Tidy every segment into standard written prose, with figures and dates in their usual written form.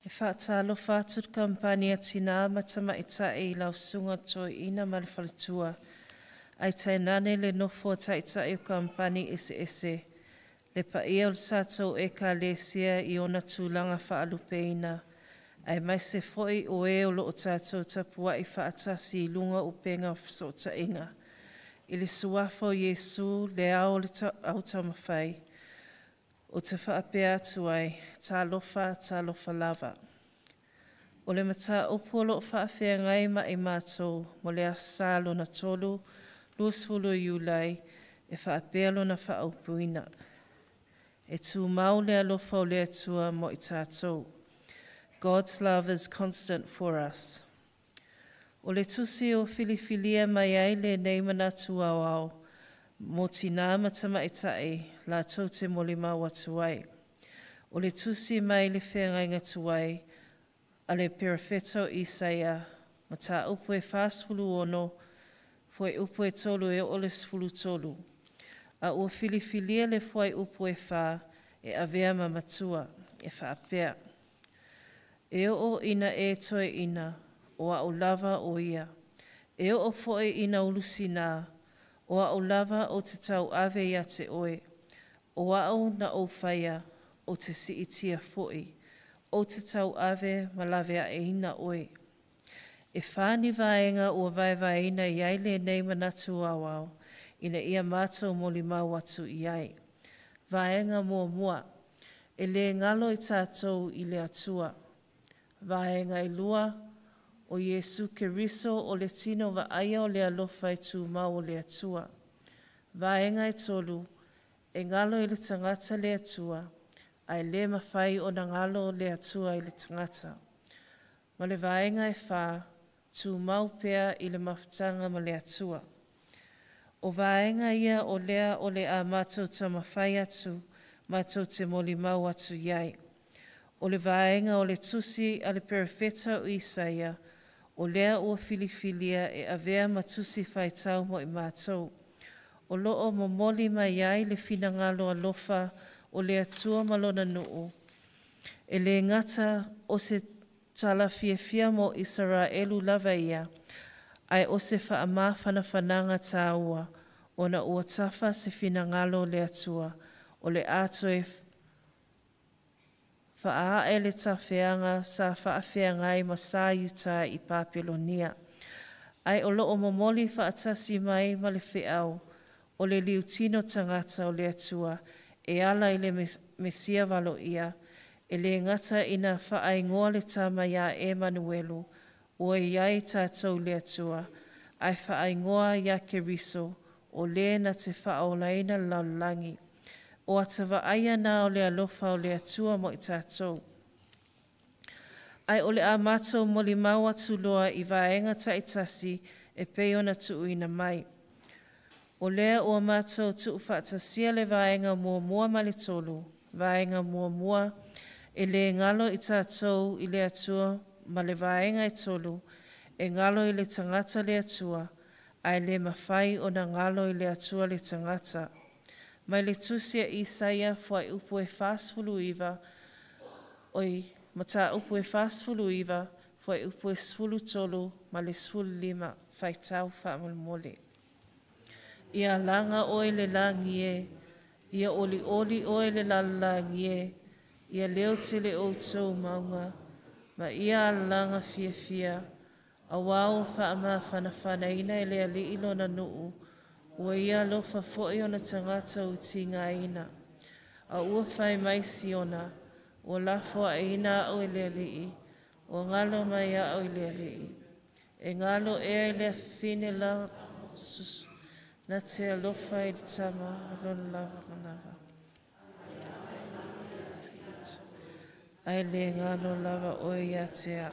E whaatalo whātur kampani atina matama ita e lau sunga toi ina malwhalatua. Ai tai nane le nofo ta ita e kampani ese. Le pa ia o tātou e ka lesia i ona tūlanga whaalupeina. Ai mai se foi o e o loo tātou tapua i whaatasi i lunga upenga o ta inga. I le suafo Yesu le ao le au tamawhai. O te whaapea atu ai, tā lofa lava. O le mata upolo whaafea ngai ma e mātou, mo le asalo na tolu, luasfulu iulai, e whaapea lo na whaaupuina. E tū mau le alofa o le atua mo i tātou. God's love is constant for us. O le tusi o filifilia mai ai le neimana tu au, mo tina matama itae, la tau te molima watuai. O le tusi mai le whengainga tuai, a le perafeto Isaia, mata upu e whasfulu ono, foi upu e tolu e o le sfulu tolu. A ua filifilia le foi upu e wha, e avea mamatua, e whaapea. E o ina e toe ina, o a o lava o ia. E o foe ina ulusina, o a o lava o te tau ave ia te oe. O a o na o whaia, o te si itia foe. O te tau ave malavea e ina oe. E whāni vaenga o vaevaena i aile nei manatu awao, ina ia mātou moli mau atu i ai. Vaenga mua, e le ngalo i tātou i le atua. Vaenga i lua, o Yesu Keriso o le tino wa aia o le alofa i tū mau o le atua. Vaenga i tolu, e ngalo i le tangata le atua, ai le mawhai o na ngalo le atua i le tangata. Ma le vaenga e wha, tū mau pea i le mawhtanga ma le atua. O vaenga ia o lea o le a mātou ta mawhai atu, mātou te moli mau atu iai. O le vaenga o le tusi a le perafeta o Isaia, o lea ua filifilia e avea matusi whaitau mo i mātou. O loo mo moli mai ai le finangalo alofa o le atua malona nuu. E le ngata o se tala fia mo Israelu lava ia, ai o se whaama whanawhananga tāua, o na ua tafa se finangalo le atua, o le atoe wha e le tawhianga sa whaawhianga i masa yuta i Papilonia. Ai o loo momoli whaatasi mai ma le whiau, o le liutino tangata o le atua, e ala i le mesia walo ia, e le ngata ina whaingoa le tama ia Emanuelu, o e iai tātou le atua, ai whaingoa ia Keriso, o le na te whaolaina laulangi. O atawa aia nā o le alofa o le atua mo i tātou. Ai o le a mātou moli mau atu loa i vaenga taitasi e peo na tuuina mai. O lea o mātou tuu whaatasia le vaenga mua ma le tolu, vaenga mua e le ngalo i tātou i le atua ma le vaenga i tolu, e ngalo i le tangata le atua, ai le mawhai o na ngalo i le atua le tangata. Mai le tusia Isaia fwai upu e whasfulu iwa, oi mata upu e whasfulu iwa, fwai upu e sfulu tolu, ma le sfulu lima, whai tau whaamulmole. Ia langa oe le langi e, ia oli oe le lalangi e, ia leo te le outou maunga, ma ia langa fia, a wao whaama whanawhana ina e le ali ilo na nuu, ua ia lofa fo'i ona tangata o tinga ina. A ua whai mai siona, ua lafo a ina au i lea lii, ua ngalo mai a au i lea lii. E ngalo e lea fine la susu, na te alofa i tama, alon lava manava. Ai le ngalo lava oe ia tea.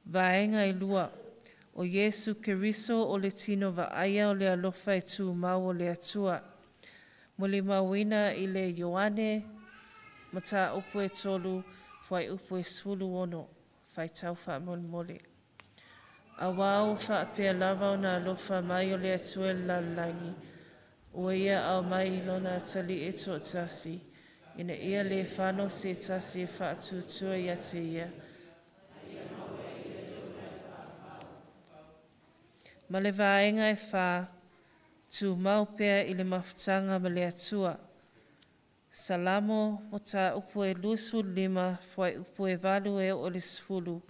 Vaenga i lua. O Yesu Keriso o le tino wa aia o le alofa e tū mau o le atua. Mo le mawina i le Ioane, mata upu e tolu, fwai upu e sfulu ono, fai tau wha mole. A wau wha apea lava o na alofa mai o le atua e lalangi, ua ia au mai lona atali e tōtasi, ina ia le whano se tasi e whaatutua ia te ia. Ma le vaenga e wha, tu maupea i le mafutanga ma le atua. Salamo mo ta upu e lusu lima, fwai upu e valu e o le sfulu,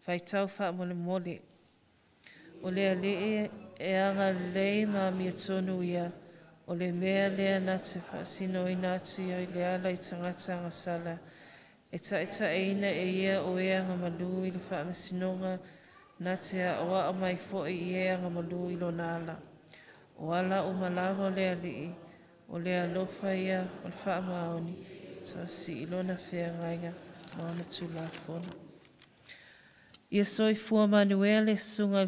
fai tau wha mole mole. O le alee e anga lei ma mia tonu ia, o le mea lea na te whaasino i natu ia i le ala i tangata ngasala. E ta eina e ia o ea nga malu i le whaasinonga, na te a oa o mai fo i ea nga malu i lo nala. O ala o malawa le alii, o le alofa ia o le whaamaoni, ta si ilona whea ngainga, maona tula fona. Ia soi fua manuele sunga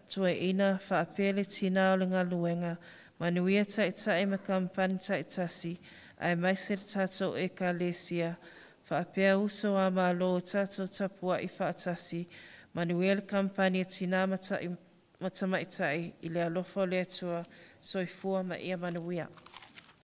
tua ina whaapele tina o le ngā luenga, manuia tae ma kampani taitasi, ai maise tato e ka lesia, whaapea uso a malo tato tapua i whaatasi, manuele kampani tina matamaitai i le alofa o le atua, soi fua ma ia manuia.